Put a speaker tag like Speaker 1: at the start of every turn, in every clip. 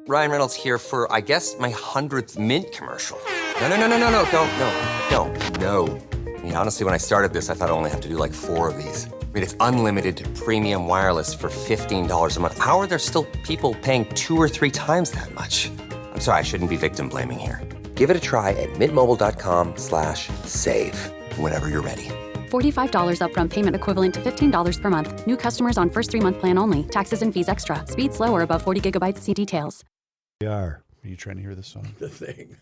Speaker 1: Ryan Reynolds here for, I guess, my 100th Mint commercial. No, don't. I mean, honestly, when I started this, I thought I only have to do like 4 of these. I mean, it's unlimited premium wireless for $15 a month. How are there still people paying 2 or 3 times that much? I'm sorry, I shouldn't be victim blaming here. Give it a try at mintmobile.com/save. Whenever you're ready.
Speaker 2: $45 upfront payment equivalent to $15 per month. New customers on first 3-month plan only. Taxes and fees extra. Speed slower above 40 gigabytes. See details.
Speaker 3: Are you trying to hear this song?
Speaker 4: The thing.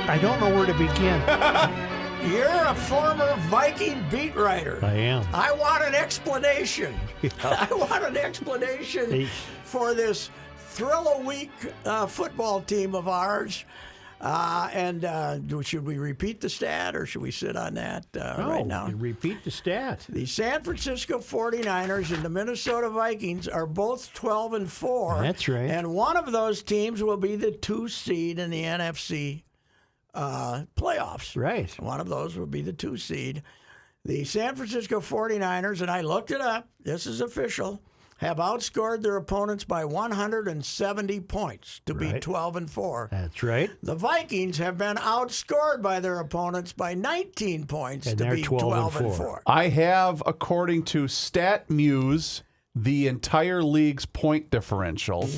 Speaker 5: I don't know where to begin.
Speaker 4: You're a former Viking beat writer.
Speaker 5: I am.
Speaker 4: I want an explanation. I want an explanation for this thrill-a-week football team of ours. Should we repeat the stat, or should we sit on that right now?
Speaker 5: Repeat the stat.
Speaker 4: The San Francisco 49ers and the Minnesota Vikings are both 12-4.
Speaker 5: That's right.
Speaker 4: And one of those teams will be the 2 seed in the NFC playoffs.
Speaker 5: Right.
Speaker 4: One of those will be the 2 seed. The San Francisco 49ers, and I looked it up, this is official, have outscored their opponents by 170 points to be 12-4.
Speaker 5: That's right.
Speaker 4: The Vikings have been outscored by their opponents by 19 points
Speaker 5: And
Speaker 4: to
Speaker 5: they're
Speaker 4: be
Speaker 5: 12-4.
Speaker 3: I have, according to StatMuse, the entire league's point differential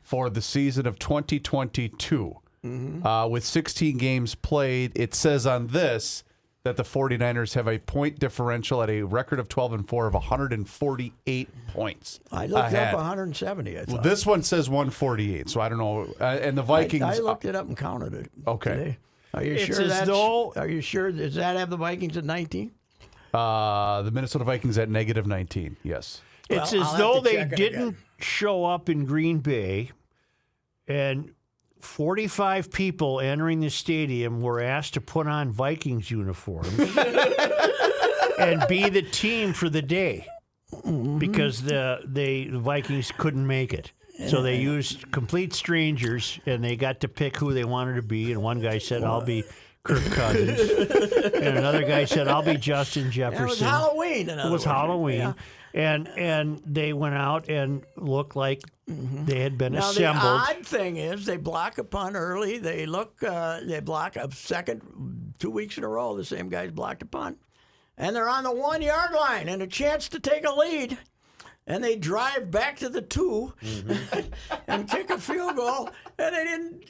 Speaker 3: for the season of 2022. With 16 games played, it says on this that the 49ers have a point differential at a record of 12-4 of 148 points.
Speaker 4: I looked
Speaker 3: ahead.
Speaker 4: up 170, I thought.
Speaker 3: Well, this one says 148, so I don't know. And the Vikings...
Speaker 4: I looked it up and counted it.
Speaker 3: Okay.
Speaker 4: Today. Are you
Speaker 5: It's
Speaker 4: sure
Speaker 5: as
Speaker 4: that's...
Speaker 5: though-
Speaker 4: Are you sure? Does that have the Vikings at 19?
Speaker 3: The Minnesota Vikings at negative 19, yes.
Speaker 5: It's
Speaker 4: Well,
Speaker 5: as
Speaker 4: I'll
Speaker 5: though
Speaker 4: have to
Speaker 5: they
Speaker 4: check it
Speaker 5: didn't
Speaker 4: again.
Speaker 5: show up in Green Bay and 45 people entering the stadium were asked to put on Vikings uniforms and be the team for the day because the Vikings couldn't make it. So they used complete strangers, and they got to pick who they wanted to be. And one guy said, I'll be Kirk Cousins. And another guy said, I'll be Justin Jefferson.
Speaker 4: It was Halloween.
Speaker 5: It was Halloween. Yeah. And they went out and looked like they had been
Speaker 4: Now,
Speaker 5: assembled.
Speaker 4: the odd thing is they block a punt early. They block a second 2 weeks in a row. The same guys blocked a punt. And they're on the 1 yard line and a chance to take a lead. And they drive back to the 2 and kick a field goal. And they didn't,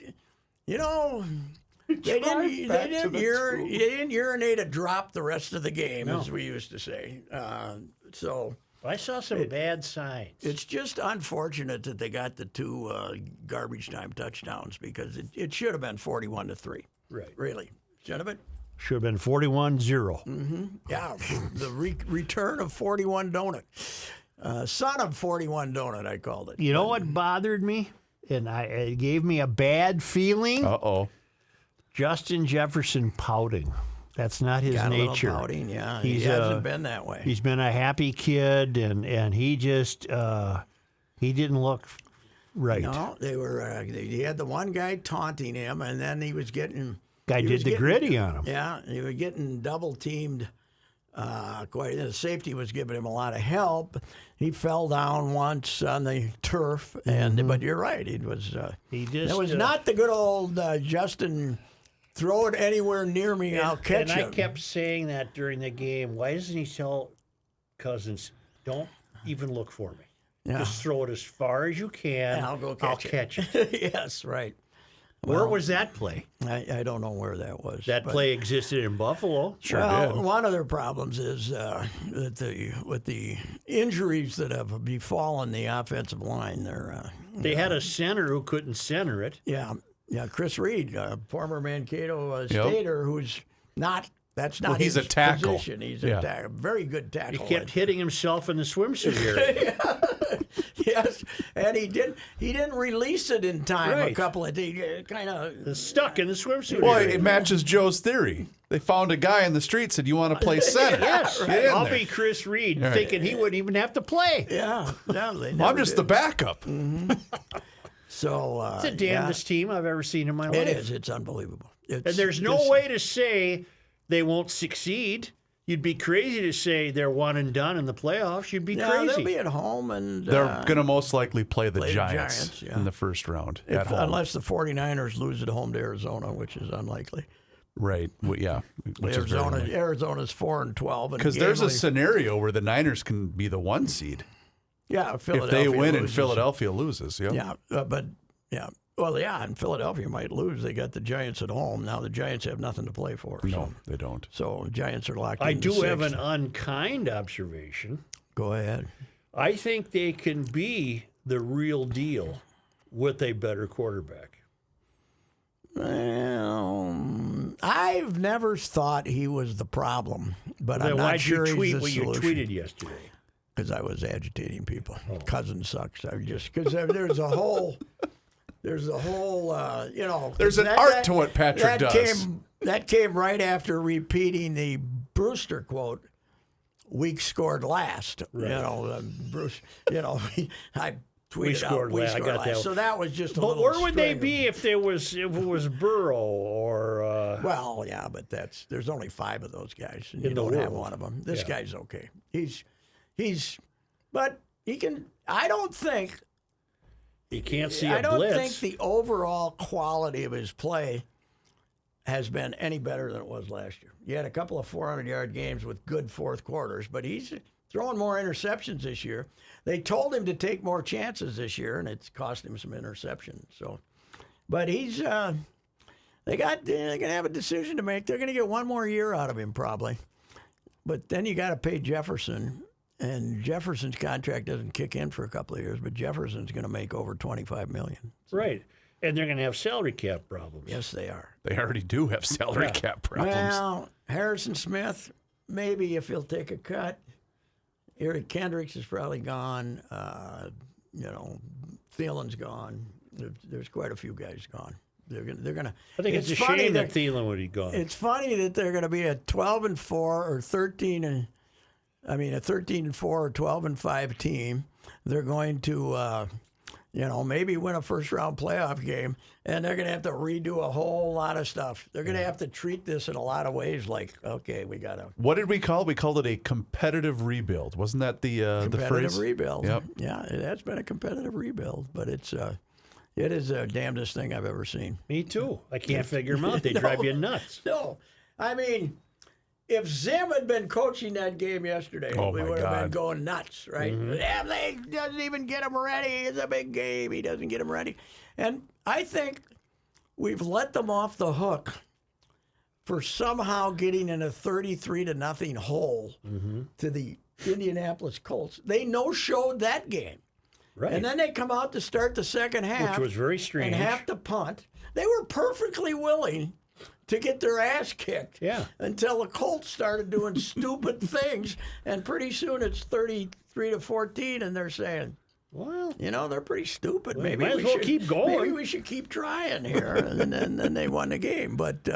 Speaker 4: they didn't urinate a drop the rest of the game, as we used to say. So
Speaker 5: I saw some bad signs.
Speaker 4: it's just unfortunate that they got the 2 garbage time touchdowns because it should have been 41-3.
Speaker 5: Right.
Speaker 4: Really. Should have been.
Speaker 5: Should have been 41-0.
Speaker 4: Yeah. The return of 41 Donut. Son of 41 Donut, I called it.
Speaker 5: You know what bothered me? And it gave me a bad feeling?
Speaker 3: Uh-oh.
Speaker 5: Justin Jefferson pouting. That's not his
Speaker 4: Got
Speaker 5: nature.
Speaker 4: a little pouting, yeah.
Speaker 5: He
Speaker 4: hasn't been that way.
Speaker 5: He's been a happy kid, and he just he didn't look right.
Speaker 4: No, they were. He had the one guy taunting him, and then he was getting.
Speaker 5: Guy
Speaker 4: he
Speaker 5: did
Speaker 4: was
Speaker 5: the
Speaker 4: getting-
Speaker 5: gritty on him.
Speaker 4: Yeah, he was getting double teamed. The safety was giving him a lot of help. He fell down once on the turf, and but you're right. It was.
Speaker 5: He just
Speaker 4: It was not the good old Justin. Throw it anywhere near me, I'll catch
Speaker 5: And
Speaker 4: it.
Speaker 5: I kept saying that during the game. Why doesn't he tell Cousins, don't even look for me?
Speaker 4: Yeah.
Speaker 5: Just throw it as far as you can.
Speaker 4: And I'll go catch it.
Speaker 5: catch it.
Speaker 4: Yes, right.
Speaker 5: Where was that play?
Speaker 4: I don't know where that was.
Speaker 5: That
Speaker 4: but-
Speaker 5: play existed in Buffalo.
Speaker 4: One of their problems is that with the injuries that have befallen the offensive line,
Speaker 5: They had a center who couldn't center it.
Speaker 4: Yeah, Chris Reed, former Mankato Stater, who's not. That's not
Speaker 3: he's
Speaker 4: his
Speaker 3: a tackle.
Speaker 4: position. He's a very good
Speaker 5: He
Speaker 4: tackle.
Speaker 5: kept hitting himself in the swimsuit area.
Speaker 4: Yes, and he didn't release it in time.
Speaker 5: Right.
Speaker 4: A couple of kind of
Speaker 5: Stuck in the swimsuit
Speaker 3: Well,
Speaker 5: area.
Speaker 3: it matches Joe's theory. They found a guy in the street, said, you want to play center?
Speaker 5: Yes,
Speaker 3: Get in
Speaker 5: I'll
Speaker 3: there.
Speaker 5: be Chris Reed,
Speaker 3: right.
Speaker 5: thinking he wouldn't even have to play.
Speaker 4: yeah. They
Speaker 3: Well, I'm
Speaker 4: never
Speaker 3: just
Speaker 4: did.
Speaker 3: the backup.
Speaker 4: So
Speaker 5: It's the damnedest team I've ever seen in my life.
Speaker 4: It is. It's unbelievable.
Speaker 5: And there's no way to say they won't succeed. You'd be crazy to say they're one and done in the playoffs. You'd be crazy.
Speaker 4: They'll be at home, and
Speaker 3: They're going to most likely play the Giants,
Speaker 4: Giants, yeah.
Speaker 3: in the first round at home.
Speaker 4: Unless the 49ers lose at home to Arizona, which is unlikely.
Speaker 3: Right. Well, yeah. Which is very unlikely.
Speaker 4: Arizona's 4-12.
Speaker 3: Because there's a scenario where the Niners can be the 1 seed.
Speaker 4: Yeah,
Speaker 3: If they win and Philadelphia loses. Yep.
Speaker 4: Yeah, but yeah. Well, yeah, and Philadelphia might lose. They got the Giants at home. Now the Giants have nothing to play for.
Speaker 3: No, they don't.
Speaker 4: So Giants are locked in.
Speaker 5: I do have an unkind observation.
Speaker 4: Go ahead.
Speaker 5: I think they can be the real deal with a better quarterback.
Speaker 4: Well, I've never thought he was the problem, but
Speaker 5: Then
Speaker 4: I'm not
Speaker 5: why'd
Speaker 4: sure
Speaker 5: you tweet
Speaker 4: he's the
Speaker 5: what you
Speaker 4: solution.
Speaker 5: tweeted yesterday?
Speaker 4: Because I was agitating people. Cousin sucks. I just because there's a whole, there's
Speaker 3: There's an art to what Patrick does.
Speaker 4: That came right after repeating the Brewster quote. Weak scored last.
Speaker 5: Right.
Speaker 4: Bruce. I tweeted
Speaker 5: scored
Speaker 4: out. We
Speaker 5: last. I
Speaker 4: scored
Speaker 5: got
Speaker 4: last.
Speaker 5: that.
Speaker 4: So that was just a
Speaker 5: But
Speaker 4: little.
Speaker 5: where would they
Speaker 4: string
Speaker 5: be if it was Burrow or?
Speaker 4: Well, yeah, but there's only 5 of those guys, and you
Speaker 5: In the
Speaker 4: don't have
Speaker 5: world.
Speaker 4: one of them. This
Speaker 5: Yeah.
Speaker 4: guy's okay. But he can. I don't think.
Speaker 5: You can't see
Speaker 4: I
Speaker 5: a
Speaker 4: don't
Speaker 5: blitz.
Speaker 4: think the overall quality of his play has been any better than it was last year. You had a couple of 400-yard games with good fourth quarters, but he's throwing more interceptions this year. They told him to take more chances this year, and it's cost him some interceptions. So, but he's they're going to have a decision to make. They're going to get one more year out of him probably, but then you got to pay Jefferson. And Jefferson's contract doesn't kick in for a couple of years, but Jefferson's going to make over $25 million.
Speaker 5: Right. And they're going to have salary cap problems.
Speaker 4: Yes, they are.
Speaker 3: They already do have salary cap problems.
Speaker 4: Well, Harrison Smith, maybe if he'll take a cut. Eric Kendricks is probably gone. Thielen's gone. There's quite a few guys gone. They're gonna.
Speaker 5: I think it's a shame that Thielen would be gone.
Speaker 4: It's funny that they're going to be a 12-4 or 13 a 13-4 or 12-5 team. They're going to, maybe win a first-round playoff game, and they're going to have to redo a whole lot of stuff. They're going to have to treat this in a lot of ways like, okay, we got to.
Speaker 3: What did we call it? We called it a competitive rebuild. Wasn't that the phrase?
Speaker 4: Competitive rebuild.
Speaker 3: Yep.
Speaker 4: Yeah, it has been a competitive rebuild, but it is the damnedest thing I've ever seen.
Speaker 5: Me too. I can't figure them out. They drive you nuts.
Speaker 4: No, I mean, if Zim had been coaching that game yesterday, we would have been going nuts, right? Yeah, they doesn't even get him ready. It's a big game. He doesn't get him ready. And I think we've let them off the hook for somehow getting in a 33-0 hole to the Indianapolis Colts. They no-showed that game.
Speaker 5: Right.
Speaker 4: And then they come out to start the second half.
Speaker 5: Which was very strange.
Speaker 4: And have to punt. They were perfectly willing to get their ass kicked.
Speaker 5: Yeah.
Speaker 4: Until the Colts started doing stupid things, and pretty soon it's 33-14, and they're saying,
Speaker 5: Well,
Speaker 4: they're pretty stupid.
Speaker 5: Well,
Speaker 4: Maybe
Speaker 5: might as
Speaker 4: we
Speaker 5: well
Speaker 4: should
Speaker 5: keep going.
Speaker 4: Maybe we should keep trying here, and then they won the game. But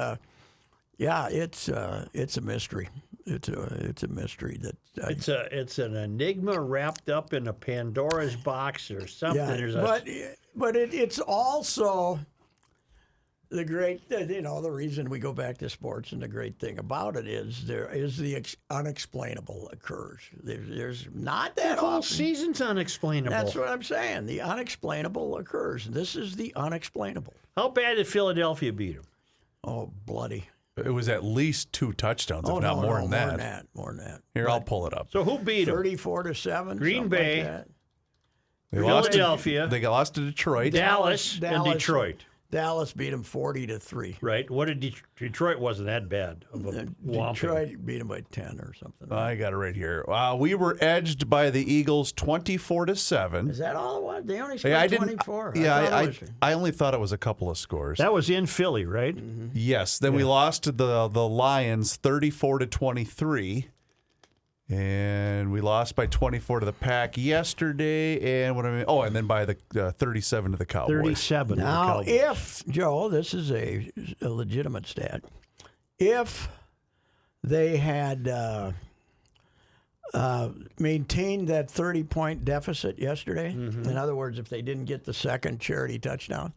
Speaker 4: it's a mystery. It's a mystery that
Speaker 5: it's an enigma wrapped up in a Pandora's box or something.
Speaker 4: Yeah, but it's also the great, the reason we go back to sports, and the great thing about it is there is the unexplainable occurs. There's not that
Speaker 5: the whole
Speaker 4: often.
Speaker 5: season's unexplainable.
Speaker 4: That's what I'm saying. The unexplainable occurs. This is the unexplainable.
Speaker 5: How bad did Philadelphia beat them?
Speaker 4: Oh, bloody.
Speaker 3: It was at least 2 touchdowns, if not more than that.
Speaker 4: More than that.
Speaker 3: Here, I'll pull it up.
Speaker 5: So who beat them?
Speaker 4: 34-7.
Speaker 5: Green Bay.
Speaker 4: Like that.
Speaker 3: They lost to-
Speaker 5: Philadelphia.
Speaker 3: They lost to Detroit.
Speaker 5: Dallas and Detroit.
Speaker 4: Dallas beat them 40-3.
Speaker 5: Right. What did Detroit wasn't that bad of a whomping.
Speaker 4: Detroit beat them by 10 or something.
Speaker 3: I got it right here. We were edged by the Eagles 24-7.
Speaker 4: Is that all it was? They only scored 24.
Speaker 3: I only thought it was a couple of scores.
Speaker 5: That was in Philly, right?
Speaker 4: Mm-hmm.
Speaker 3: Yes. Then we lost to the Lions 34-23. And we lost by 24 to the Pack yesterday, and and then by the 37 to the Cowboys.
Speaker 5: 37.
Speaker 4: Now,
Speaker 5: to the Cowboys.
Speaker 4: if, Joe, this is a legitimate stat, if they had maintained that 30-point deficit yesterday. In other words, if they didn't get the second charity touchdown,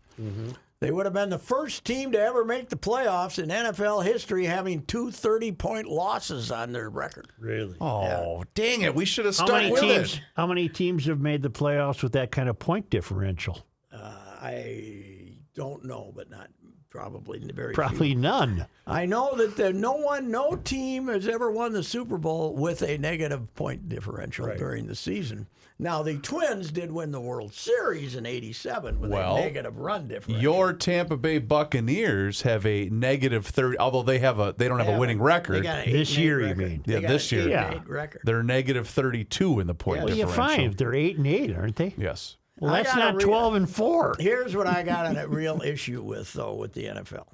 Speaker 4: they would have been the first team to ever make the playoffs in NFL history, having two 30-point losses on their record.
Speaker 5: Really?
Speaker 3: Oh, dang it. We should have stuck with it.
Speaker 5: How many teams have made the playoffs with that kind of point differential?
Speaker 4: I don't know, but not probably very
Speaker 5: Probably
Speaker 4: few.
Speaker 5: none.
Speaker 4: I know that no team has ever won the Super Bowl with a negative point differential during the season. Now, the Twins did win the World Series in '87 with a negative run differential.
Speaker 3: Your Tampa Bay Buccaneers have a negative 30, although they don't have a winning record.
Speaker 4: They got an
Speaker 5: This
Speaker 4: 8-8
Speaker 5: year, you
Speaker 4: record.
Speaker 5: mean?
Speaker 4: They
Speaker 3: Yeah,
Speaker 4: got
Speaker 3: this
Speaker 4: an
Speaker 3: year.
Speaker 4: 8-8
Speaker 5: Yeah.
Speaker 4: record.
Speaker 3: They're negative 32 in the point
Speaker 5: Well, you're
Speaker 3: differential.
Speaker 5: fine. They're 8-8, aren't they?
Speaker 3: Yes.
Speaker 5: Well,
Speaker 4: I
Speaker 5: that's
Speaker 4: gotta
Speaker 5: not 12-4.
Speaker 4: Here's what I got a real issue with, though, with the NFL.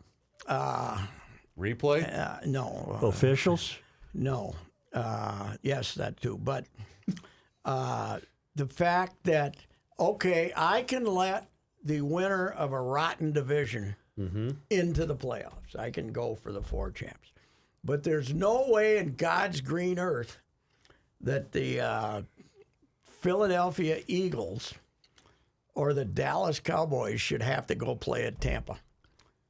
Speaker 3: Replay?
Speaker 4: No.
Speaker 5: Officials?
Speaker 4: No. Yes, that too. But the fact that, okay, I can let the winner of a rotten division into the playoffs. I can go for the 4 champs. But there's no way in God's green earth that the Philadelphia Eagles or the Dallas Cowboys should have to go play at Tampa.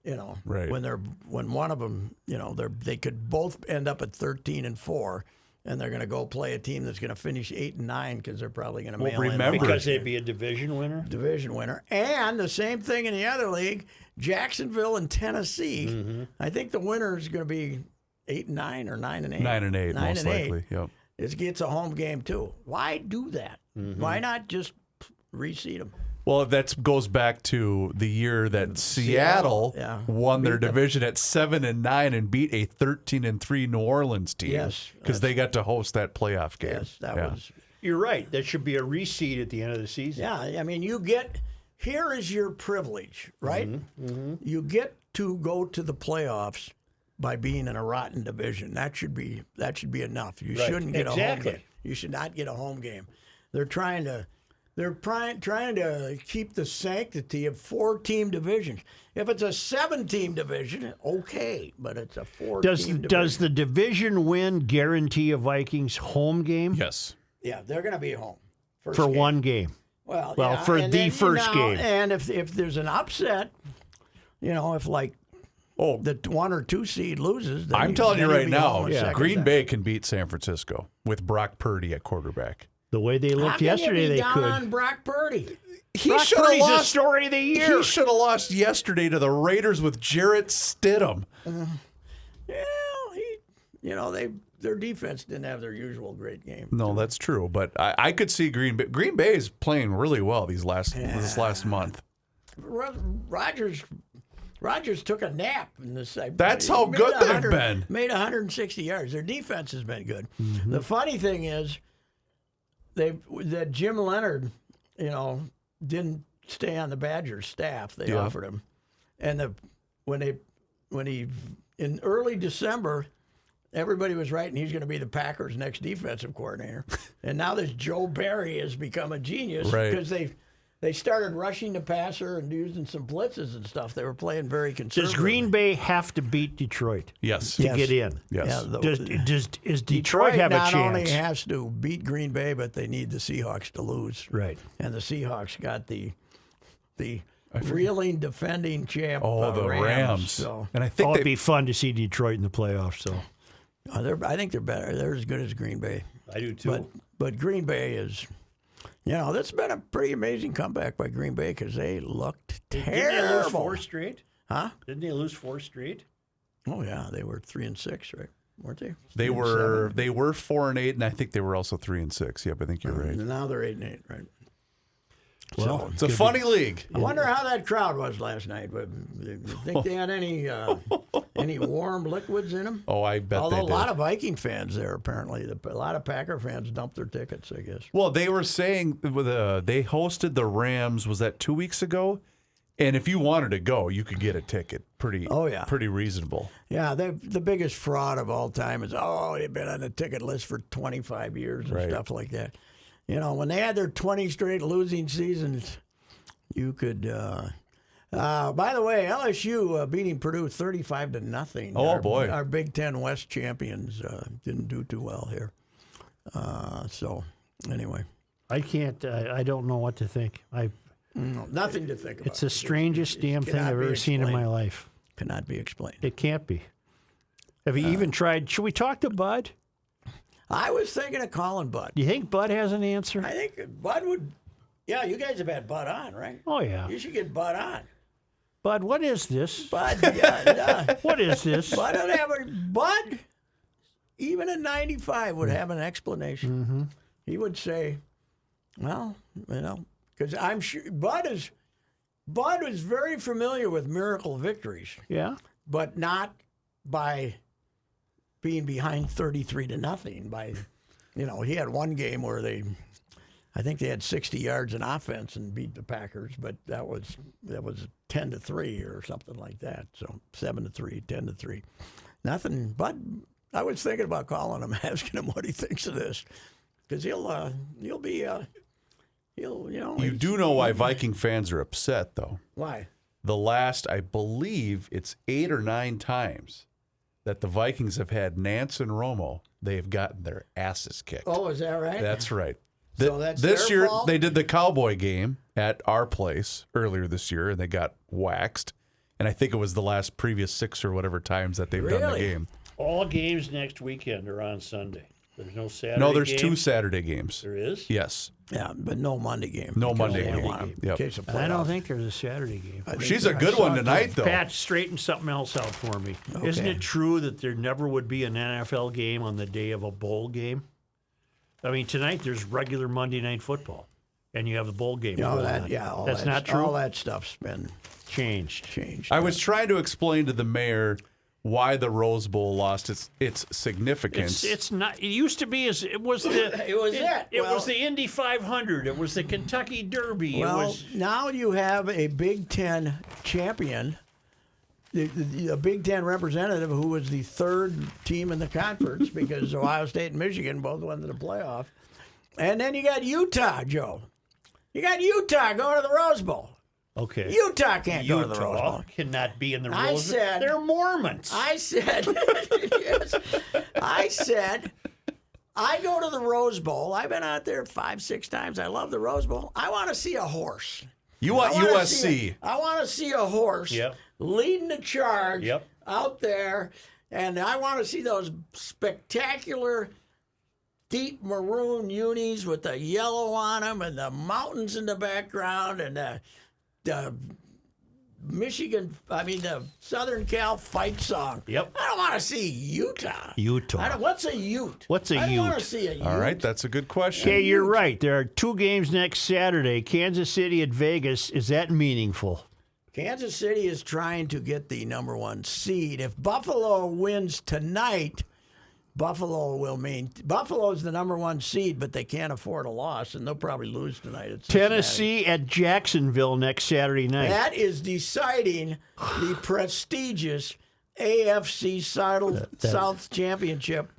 Speaker 4: You know,
Speaker 3: Right.
Speaker 4: when one of them, they could both end up at 13-4, and they're going to go play a team that's going to finish 8-9 because they're probably going to mail in
Speaker 3: remember-
Speaker 5: Because they'd be a division winner?
Speaker 4: division winner. And the same thing in the other league, Jacksonville and Tennessee. I think the winner is going to be 8-9 or 9-8.
Speaker 3: 9-8, most
Speaker 4: 9-8.
Speaker 3: likely. Yep.
Speaker 4: It gets a home game too. Why do that? Why not just reseed them?
Speaker 3: Well, that goes back to the year that Seattle
Speaker 4: yeah.
Speaker 3: won their
Speaker 4: Beat them.
Speaker 3: division at 7-9 and beat a 13-3 New Orleans team.
Speaker 4: Yes,
Speaker 3: because they got to host that playoff game.
Speaker 4: Yes, that
Speaker 3: Yeah.
Speaker 4: was.
Speaker 5: You're right. That should be a reseed at the end of the season.
Speaker 4: Yeah, I mean, here is your privilege, right? You get to go to the playoffs by being in a rotten division. That should be enough. You shouldn't get a home game. You should not get a home game. They're trying to keep the sanctity of 4-team divisions. If it's a 7-team division, okay, but it's a 4-team division.
Speaker 5: Does the division win guarantee a Vikings home game?
Speaker 3: Yes.
Speaker 4: Yeah, they're going to be home first
Speaker 5: For
Speaker 4: game.
Speaker 5: one game.
Speaker 4: Well,
Speaker 5: Well,
Speaker 4: yeah,
Speaker 5: for
Speaker 4: and
Speaker 5: the
Speaker 4: then,
Speaker 5: first game.
Speaker 4: And if there's an upset, if like the 1 or 2 seed loses, then
Speaker 3: I'm telling you
Speaker 4: then
Speaker 3: right
Speaker 4: you'll be
Speaker 3: now,
Speaker 4: home in second
Speaker 3: Green
Speaker 4: time.
Speaker 3: Bay can beat San Francisco with Brock Purdy at quarterback.
Speaker 5: The way they
Speaker 4: How
Speaker 5: looked
Speaker 4: can
Speaker 5: yesterday,
Speaker 4: you be
Speaker 5: they
Speaker 4: down
Speaker 5: could.
Speaker 4: on Brock Purdy?
Speaker 3: He
Speaker 5: Brock
Speaker 3: should have
Speaker 5: Purdy's the
Speaker 3: lost.
Speaker 5: story of the year.
Speaker 3: He should have lost yesterday to the Raiders with Jarrett Stidham.
Speaker 4: Yeah, their defense didn't have their usual great game.
Speaker 3: No, that's true. But I could see Green Bay. Green Bay is playing really well this last month.
Speaker 4: Rogers took a nap in this.
Speaker 3: That's
Speaker 4: he
Speaker 3: how
Speaker 4: made
Speaker 3: good they've
Speaker 4: 100
Speaker 3: been.
Speaker 4: Made 160 yards. Their defense has been good.
Speaker 3: Mm-hmm.
Speaker 4: The funny thing is, that Jim Leonard, didn't stay on the Badgers staff. They offered him, and when he in early December, everybody was writing he's going to be the Packers' next defensive coordinator, and now this Joe Barry has become a genius because they started rushing the passer and using some blitzes and stuff. They were playing very conservative.
Speaker 5: Does Green Bay have to beat Detroit
Speaker 3: Yes.
Speaker 5: to get in?
Speaker 3: Yes.
Speaker 4: Yeah,
Speaker 5: Does Detroit have a
Speaker 4: not
Speaker 5: chance?
Speaker 4: only has to beat Green Bay, but they need the Seahawks to lose.
Speaker 5: Right.
Speaker 4: And the Seahawks got the reeling defending champ.
Speaker 3: The Rams.
Speaker 4: So
Speaker 3: And I think
Speaker 5: It'd be fun to see Detroit in the playoffs. So
Speaker 4: I think they're better. They're as good as Green Bay.
Speaker 5: I do too.
Speaker 4: But Green Bay is, that's been a pretty amazing comeback by Green Bay because they looked terrible.
Speaker 5: Didn't they lose 4 straight?
Speaker 4: Huh?
Speaker 5: Didn't they lose 4 straight?
Speaker 4: Oh yeah, they were 3-6, right? Weren't they?
Speaker 3: they
Speaker 4: 3-7.
Speaker 3: were 4-8, and I think they were also 3-6. Yep, I think you're right.
Speaker 4: And now they're 8-8, right?
Speaker 5: Well,
Speaker 3: It's a funny league.
Speaker 4: I wonder how that crowd was last night. But you think they had any warm liquids in them?
Speaker 3: Oh, I bet
Speaker 4: Although
Speaker 3: they
Speaker 4: a
Speaker 3: did.
Speaker 4: lot of Viking fans there apparently. A lot of Packer fans dumped their tickets, I guess.
Speaker 3: Well, they were saying they hosted the Rams. Was that 2 weeks ago? And if you wanted to go, you could get a ticket. Pretty reasonable.
Speaker 4: Yeah, the biggest fraud of all time is they've been on the ticket list for 25 years and stuff like that. When they had their 20 straight losing seasons, you could. By the way, LSU beating Purdue 35-0.
Speaker 3: Oh, boy.
Speaker 4: Our Big Ten West champions didn't do too well here. So anyway,
Speaker 5: I can't. I don't know what to think.
Speaker 4: nothing to think about.
Speaker 5: It's the strangest damn thing
Speaker 4: cannot
Speaker 5: I've
Speaker 4: be
Speaker 5: ever seen in my
Speaker 4: explained.
Speaker 5: life.
Speaker 4: Cannot be explained.
Speaker 5: It can't be. Have you even tried? Should we talk to Bud?
Speaker 4: I was thinking of calling Bud.
Speaker 5: Do you think Bud has an answer?
Speaker 4: I think Bud would. Yeah, you guys have had Bud on, right?
Speaker 5: Oh yeah.
Speaker 4: You should get Bud on.
Speaker 5: Bud, what is this?
Speaker 4: Bud, yeah,
Speaker 5: What is this?
Speaker 4: Bud would have Bud, even at 95, would have an explanation.
Speaker 5: Mm-hmm.
Speaker 4: He would say, well, because I'm sure Bud is very familiar with miracle victories,
Speaker 5: Yeah.
Speaker 4: but not by being behind 33-0. By, he had one game where I think they had 60 yards in offense and beat the Packers, but that was 10-3 or something like that. So 7-3, 10-3, nothing. But I was thinking about calling him, asking him what he thinks of this, because he'll be.
Speaker 3: You do know why Viking fans are upset, though.
Speaker 4: Why?
Speaker 3: The last, I believe, it's 8 or 9 times that the Vikings have had Nance and Romo. They have gotten their asses kicked.
Speaker 4: Oh, is that right?
Speaker 3: That's right.
Speaker 4: So that's
Speaker 3: this
Speaker 4: their
Speaker 3: year
Speaker 4: fault?
Speaker 3: they did the Cowboy game at our place earlier this year, and they got waxed. And I think it was the last previous 6 or whatever times that they've done the
Speaker 4: Really?
Speaker 3: game.
Speaker 5: All games next weekend are on Sunday. There's no Saturday.
Speaker 3: No, there's
Speaker 5: game.
Speaker 3: 2 Saturday games.
Speaker 5: There is.
Speaker 3: Yes.
Speaker 4: Yeah, but no Monday game.
Speaker 3: No
Speaker 4: because
Speaker 3: Monday
Speaker 4: they don't
Speaker 3: game.
Speaker 4: want 'em in
Speaker 3: Yep.
Speaker 4: case of
Speaker 5: I don't
Speaker 4: playoffs.
Speaker 5: think there's a Saturday game.
Speaker 4: I think
Speaker 3: She's a
Speaker 4: I
Speaker 3: good
Speaker 4: saw
Speaker 3: one
Speaker 4: it.
Speaker 3: tonight, though.
Speaker 5: Pat, straighten something else out for me.
Speaker 4: Okay.
Speaker 5: Isn't it true that there never would be an NFL game on the day of a bowl game? I mean, tonight there's regular Monday Night Football, and you have the bowl game.
Speaker 4: All
Speaker 5: going
Speaker 4: that,
Speaker 5: on.
Speaker 4: yeah, all
Speaker 5: That's
Speaker 4: that,
Speaker 5: not true.
Speaker 4: All that stuff's been
Speaker 5: Changed.
Speaker 4: changed.
Speaker 3: I was trying to explain to the mayor why the Rose Bowl lost its significance.
Speaker 5: It's not. It used to be as it was the.
Speaker 4: It was it.
Speaker 5: It
Speaker 4: Well-
Speaker 5: was the Indy 500. It was the Kentucky Derby.
Speaker 4: Well,
Speaker 5: it was.
Speaker 4: now you have a Big Ten champion, a Big Ten representative who was the 3rd team in the conference because Ohio State and Michigan both went to the playoff. And then you got Utah, Joe. You got Utah going to the Rose Bowl.
Speaker 5: Okay.
Speaker 4: Utah can't go to the Rose
Speaker 5: Utah
Speaker 4: Bowl.
Speaker 5: cannot be in the
Speaker 4: I
Speaker 5: Rose Bowl.
Speaker 4: said-
Speaker 5: They're Mormons.
Speaker 4: I said, yes. I said, I go to the Rose Bowl. I've been out there 5-6 times. I love the Rose Bowl. I want to see a horse.
Speaker 3: you want
Speaker 4: I wanna
Speaker 3: USC.
Speaker 4: I want to see a horse
Speaker 5: Yep.
Speaker 4: leading the charge
Speaker 5: Yep.
Speaker 4: out there, and I want to see those spectacular deep maroon unis with the yellow on them and the mountains in the background and the the Southern Cal fight song.
Speaker 5: Yep.
Speaker 4: I don't want to see Utah.
Speaker 5: Utah.
Speaker 4: What's a Ute?
Speaker 5: What's a
Speaker 4: I don't want
Speaker 5: Ute?
Speaker 4: to see a Ute.
Speaker 3: All right, that's a good question.
Speaker 5: Okay, you're right. There are 2 games next Saturday. Kansas City at Vegas. Is that meaningful?
Speaker 4: Kansas City is trying to get the number 1 seed. If Buffalo wins tonight, Buffalo's the number 1 seed, but they can't afford a loss, and they'll probably lose tonight. At Cincinnati.
Speaker 5: Tennessee at Jacksonville next Saturday night.
Speaker 4: That is deciding the prestigious AFC South Championship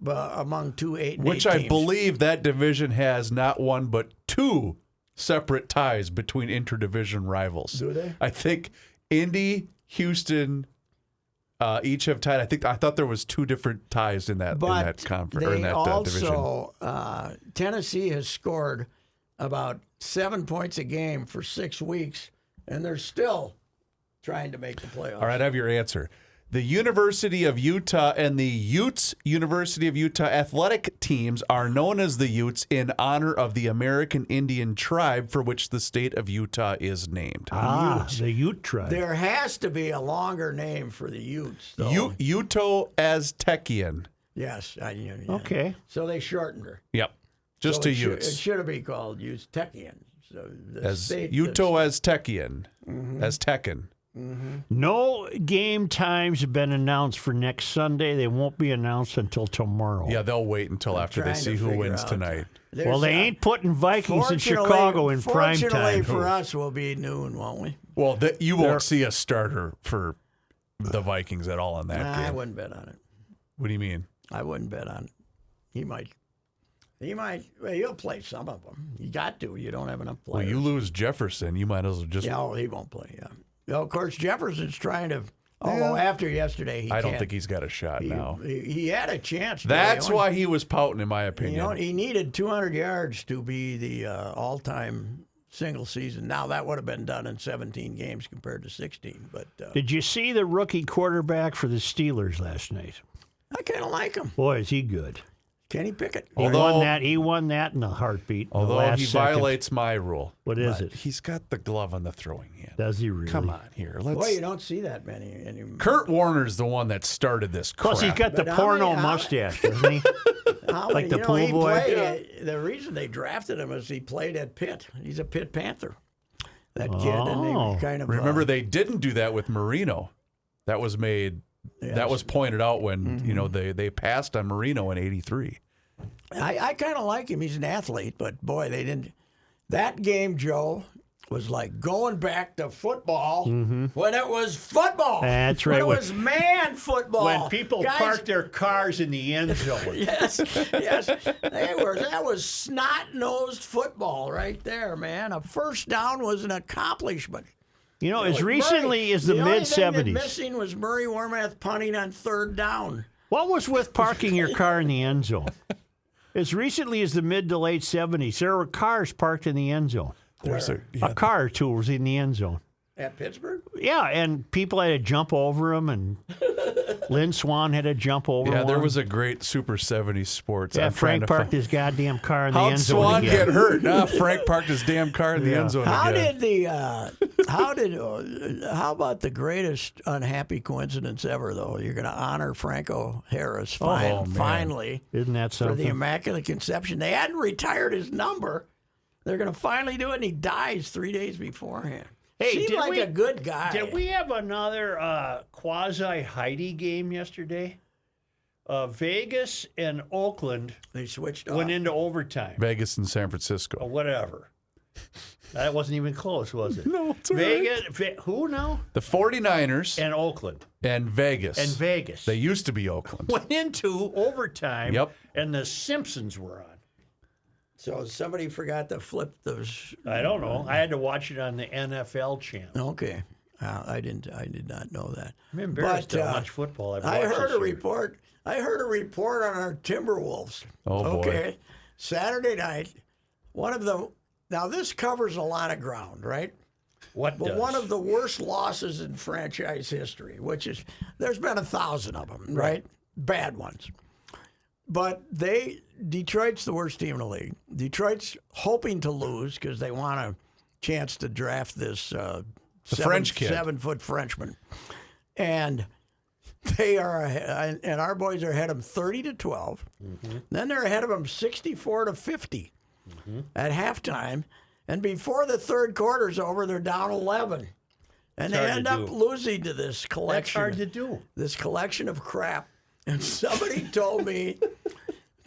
Speaker 4: among 2 8 and 8
Speaker 3: Which I
Speaker 4: teams.
Speaker 3: believe that division has not 1 but 2 separate ties between interdivision rivals.
Speaker 4: Do they?
Speaker 3: I think Indy, Houston, each have tied. I thought there was 2 different ties in that conference or in that division.
Speaker 4: Also, Tennessee has scored about 7 points a game for 6 weeks, and they're still trying to make the playoffs.
Speaker 3: All right, I have your answer. The University of Utah and the Utes University of Utah athletic teams are known as the Utes in honor of the American Indian tribe for which the state of Utah is named.
Speaker 5: The Ute tribe.
Speaker 4: There has to be a longer name for the Utes, though.
Speaker 3: Uto-Aztecian.
Speaker 4: Yes.
Speaker 5: Okay.
Speaker 4: So they shortened her.
Speaker 3: Yep. Just
Speaker 4: So
Speaker 3: to
Speaker 4: it
Speaker 3: Utes.
Speaker 4: should have been called Uztekian. So the
Speaker 3: As
Speaker 4: state
Speaker 3: Uto-Aztecian. Aztecan.
Speaker 5: No game times have been announced for next Sunday. They won't be announced until tomorrow.
Speaker 3: Yeah, they'll wait until after they
Speaker 4: trying
Speaker 3: see
Speaker 4: to
Speaker 3: who
Speaker 4: figure
Speaker 3: wins
Speaker 4: out.
Speaker 3: tonight.
Speaker 5: Well, they ain't putting Vikings in
Speaker 4: Fortunately-
Speaker 5: Chicago in prime
Speaker 4: Fortunately
Speaker 5: time.
Speaker 4: for us, will be noon, won't we?
Speaker 3: Well, you won't see a starter for the Vikings at all in that
Speaker 4: I
Speaker 3: game.
Speaker 4: wouldn't bet on it.
Speaker 3: What do you mean?
Speaker 4: I wouldn't bet on it. He might. Well, he'll play some of them. You got to. You don't have enough
Speaker 3: Well,
Speaker 4: players.
Speaker 3: you lose Jefferson, you might as well just.
Speaker 4: Yeah, he won't play. Yeah. Well, of course, Jefferson's trying to Although after yesterday,
Speaker 3: I don't think he's got a shot now.
Speaker 4: He had a chance.
Speaker 3: That's why he was pouting, in my opinion.
Speaker 4: You know, he needed 200 yards to be the all-time single season. Now, that would have been done in 17 games compared to 16. But
Speaker 5: Did you see the rookie quarterback for the Steelers last night?
Speaker 4: I kind of like him.
Speaker 5: Boy, is he good.
Speaker 4: Kenny Pickett.
Speaker 5: He won that in a heartbeat.
Speaker 3: Although he violates my rule.
Speaker 5: What is it?
Speaker 3: He's got the glove on the throwing hand.
Speaker 5: Does he really?
Speaker 3: Come on here.
Speaker 4: Boy, you don't see that many anymore.
Speaker 3: Kurt Warner's the one that started this crap.
Speaker 5: Plus, he's got the porno mustache, doesn't he? Like the pool boy.
Speaker 4: The reason they drafted him is he played at Pitt. He's a Pitt Panther. That kid. And they kind of
Speaker 3: remember they didn't do that with Marino. That was made. Yes. That was pointed out when they passed on Marino in '83.
Speaker 4: I kind of like him. He's an athlete, but boy, they didn't. That game, Joe, was like going back to football when it was football.
Speaker 5: That's right.
Speaker 4: When it was man football.
Speaker 5: When people parked their cars in the end zone.
Speaker 4: yes. That was snot-nosed football right there, man. A first down was an accomplishment.
Speaker 5: You know, as recently as the mid-'70s.
Speaker 4: The only thing missing was Murray Wormath punting on third down.
Speaker 5: What was with parking your car in the end zone? As recently as the mid to late 70s, there were cars parked in the end zone. A car or two was in the end zone.
Speaker 4: At Pittsburgh?
Speaker 5: Yeah, and people had to jump over them, and Lynn Swan had to jump over
Speaker 3: Yeah, there
Speaker 5: one.
Speaker 3: was a great Super 70s sports.
Speaker 5: Yeah, Frank parked his goddamn car in the end zone.
Speaker 3: How'd Swan get hurt? Nah, Frank parked his damn car in the end zone
Speaker 4: How
Speaker 3: again.
Speaker 4: How about the greatest unhappy coincidence ever, though? You're going to honor Franco Harris finally.
Speaker 5: Isn't that something?
Speaker 4: For the Immaculate Conception. They hadn't retired his number. They're going to finally do it, and he dies 3 days beforehand.
Speaker 5: Hey,
Speaker 4: seemed like a good guy.
Speaker 5: Did we have another quasi-Heidi game yesterday? Vegas and Oakland
Speaker 4: They switched
Speaker 5: went
Speaker 4: off.
Speaker 5: into overtime.
Speaker 3: Vegas and San Francisco.
Speaker 5: Or whatever. That wasn't even close, was it?
Speaker 3: No, it's all
Speaker 5: Vegas. Who now?
Speaker 3: The 49ers
Speaker 5: And Oakland.
Speaker 3: and Vegas.
Speaker 5: They
Speaker 3: They used to be Oakland.
Speaker 5: went into overtime.
Speaker 3: Yep.
Speaker 5: And the Simpsons were on.
Speaker 4: So somebody forgot to flip those.
Speaker 5: I don't know. I had to watch it on the NFL channel.
Speaker 4: Okay. I did not know that.
Speaker 5: I'm embarrassed
Speaker 4: But,
Speaker 5: how much football I've watched
Speaker 4: I heard
Speaker 5: this
Speaker 4: a
Speaker 5: year.
Speaker 4: report. I heard a report on our Timberwolves.
Speaker 3: Oh, boy.
Speaker 4: Okay. Saturday night, now this covers a lot of ground, right?
Speaker 5: What
Speaker 4: But
Speaker 5: does?
Speaker 4: one of the worst losses in franchise history, which is, there's been 1,000 of them, right? Bad ones. But Detroit's the worst team in the league. Detroit's hoping to lose because they want a chance to draft this
Speaker 3: French kid.
Speaker 4: 7-foot Frenchman. And they are, and our boys are ahead of them 30-12. Mm-hmm. Then they're ahead of them 64-50 at halftime. And before the third quarter's over, they're down 11. And they end up losing to this collection.
Speaker 5: That's hard to do.
Speaker 4: This collection of crap. And somebody told me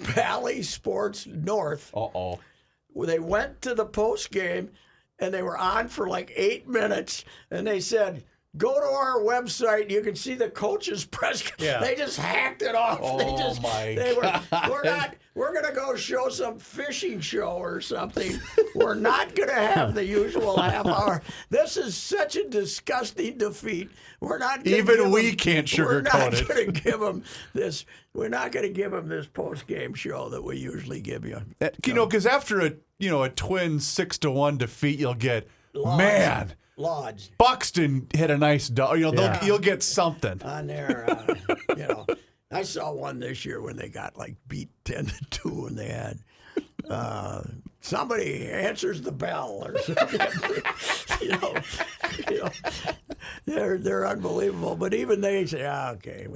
Speaker 4: Valley Sports North, where they went to the post game and they were on for like 8 minutes, and they said, go to our website. You can see the coach's press.
Speaker 5: Yeah.
Speaker 4: They just hacked it off. We're going to go show some fishing show or something. We're not going to have the usual half hour. This is such a disgusting defeat. We're not gonna
Speaker 3: Even
Speaker 4: give
Speaker 3: we
Speaker 4: them,
Speaker 3: can't sugarcoat it.
Speaker 4: We're not going to give them this. We're not going to give them this post game show that we usually give you.
Speaker 3: You know, because after a twin 6-1 defeat, you'll get
Speaker 4: Lodge
Speaker 3: Buxton hit a nice dog. You'll get something
Speaker 4: on there. I saw one this year when they got like beat 10-2, and they had somebody answers the bell or something. They're unbelievable. But even they say, okay.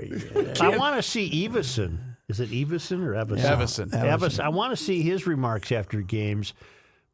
Speaker 5: I want to see Everson. Is it Everson or Everson?
Speaker 3: Everson.
Speaker 5: I want to see his remarks after games.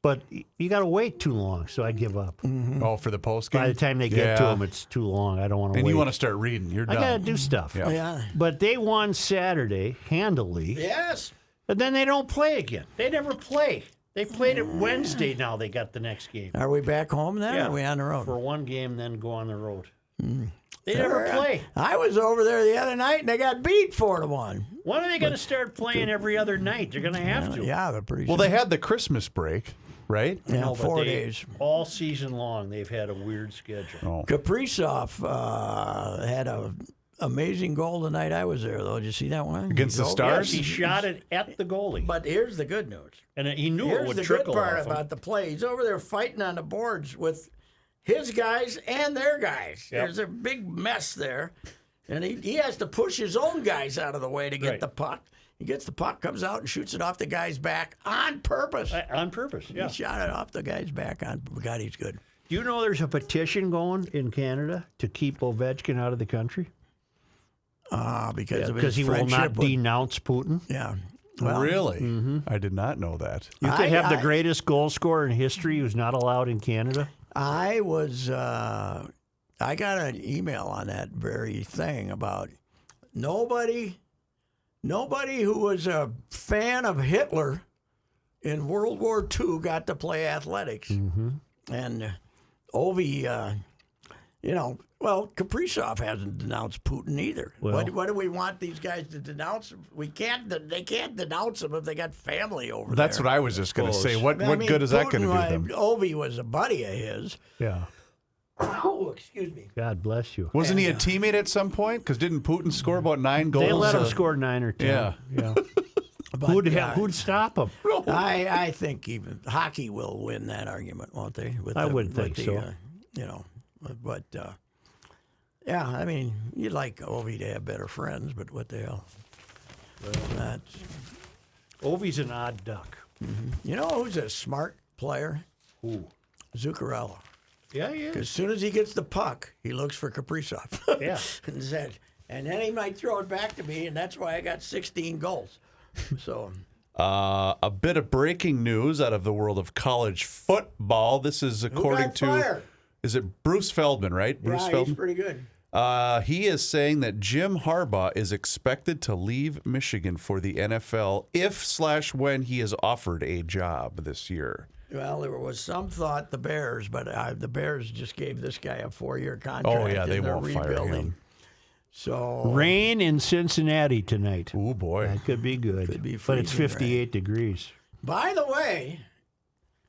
Speaker 5: But you got to wait too long, so I give up.
Speaker 4: Mm-hmm.
Speaker 3: Oh, for the post game?
Speaker 5: By the time they get to him, it's too long. I don't want to wait.
Speaker 3: And you want to start reading. You're done.
Speaker 5: I got to do stuff.
Speaker 4: Yeah.
Speaker 5: But they won Saturday handily.
Speaker 4: Yes.
Speaker 5: But then they don't play again. They never play. They played it Wednesday now. They got the next game.
Speaker 4: Are we back home then? Or are we on the road?
Speaker 5: For one game, then go on the road. They never play.
Speaker 4: I was over there the other night, and they got beat 4-1.
Speaker 5: When are they going to start playing every other night? They're going to have to.
Speaker 4: Yeah, they're pretty
Speaker 3: Well, they had the Christmas break. right?
Speaker 4: Yeah,
Speaker 5: No, but
Speaker 4: 4 days.
Speaker 5: All season long, they've had a weird schedule.
Speaker 3: Oh.
Speaker 4: Kaprizov had a amazing goal the night I was there, though. Did you see that one?
Speaker 3: Against the
Speaker 4: Goal?
Speaker 3: Stars?
Speaker 5: He shot it at the goalie,
Speaker 4: But here's the good news.
Speaker 5: and he knew it
Speaker 4: Here's
Speaker 5: would
Speaker 4: the good
Speaker 5: trickle
Speaker 4: part
Speaker 5: off him.
Speaker 4: about the play. He's over there fighting on the boards with his guys and their guys.
Speaker 5: Yep.
Speaker 4: There's a big mess there. And he has to push his own guys out of the way to get
Speaker 5: Right.
Speaker 4: the puck. He gets the puck, comes out, and shoots it off the guy's back on purpose.
Speaker 5: On purpose, yeah.
Speaker 4: He shot it off the guy's back on. God, he's good.
Speaker 5: Do you know there's a petition going in Canada to keep Ovechkin out of the country?
Speaker 4: Because of
Speaker 5: Because
Speaker 4: his
Speaker 5: he will
Speaker 4: friendship
Speaker 5: not
Speaker 4: with,
Speaker 5: denounce Putin.
Speaker 4: Yeah. Well,
Speaker 3: Really? I did not know that.
Speaker 5: You could have the
Speaker 4: I-
Speaker 5: greatest goal scorer in history who's not allowed in Canada.
Speaker 4: I was, I got an email on that very thing about nobody who was a fan of Hitler in World War II got to play athletics.
Speaker 5: Mm-hmm.
Speaker 4: And Ovi, well, Kaprizov hasn't denounced Putin either.
Speaker 5: Well-
Speaker 4: What do we want these guys to denounce? They can't denounce them if they got family over
Speaker 3: That's
Speaker 4: there.
Speaker 3: what I was just going to say. What
Speaker 4: I mean,
Speaker 3: good is that going to do
Speaker 4: Putin,
Speaker 3: them?
Speaker 4: Ovi was a buddy of his.
Speaker 5: Yeah.
Speaker 4: Oh, excuse me.
Speaker 5: God bless you.
Speaker 3: Wasn't he a teammate at some point? Because didn't Putin score about 9 goals?
Speaker 5: They let him score 9 or 10.
Speaker 3: Yeah.
Speaker 5: Yeah.
Speaker 4: But,
Speaker 5: Who'd stop him?
Speaker 4: I think even hockey will win that argument, won't they?
Speaker 5: I would think so.
Speaker 4: Yeah, I mean, you'd like Ovi to have better friends, but what the hell? That's,
Speaker 5: Ovi's an odd duck.
Speaker 4: you know who's a smart player?
Speaker 5: Who?
Speaker 4: Zuccarello.
Speaker 5: Yeah, he is.
Speaker 4: As soon as he gets the puck, he looks for Kaprizov.
Speaker 5: Yeah.
Speaker 4: and then he might throw it back to me, and that's why I got 16 goals. So
Speaker 3: A bit of breaking news out of the world of college football. This is according
Speaker 4: got
Speaker 3: to,
Speaker 4: fired?
Speaker 3: is it Bruce Feldman, right? Bruce
Speaker 4: yeah,
Speaker 3: Feldman.
Speaker 4: he's pretty good.
Speaker 3: He is saying that Jim Harbaugh is expected to leave Michigan for the NFL if/when he is offered a job this year.
Speaker 4: Well, there was some thought the Bears, but the Bears just gave this guy a 4-year contract.
Speaker 3: Oh, yeah, they
Speaker 4: and they're
Speaker 3: won't fire
Speaker 4: rebuilding.
Speaker 3: him.
Speaker 4: So
Speaker 5: Rain in Cincinnati tonight.
Speaker 3: Oh, boy.
Speaker 5: That could be good.
Speaker 4: Could be
Speaker 5: but it's
Speaker 4: freezing
Speaker 5: 58 degrees.
Speaker 4: by the way,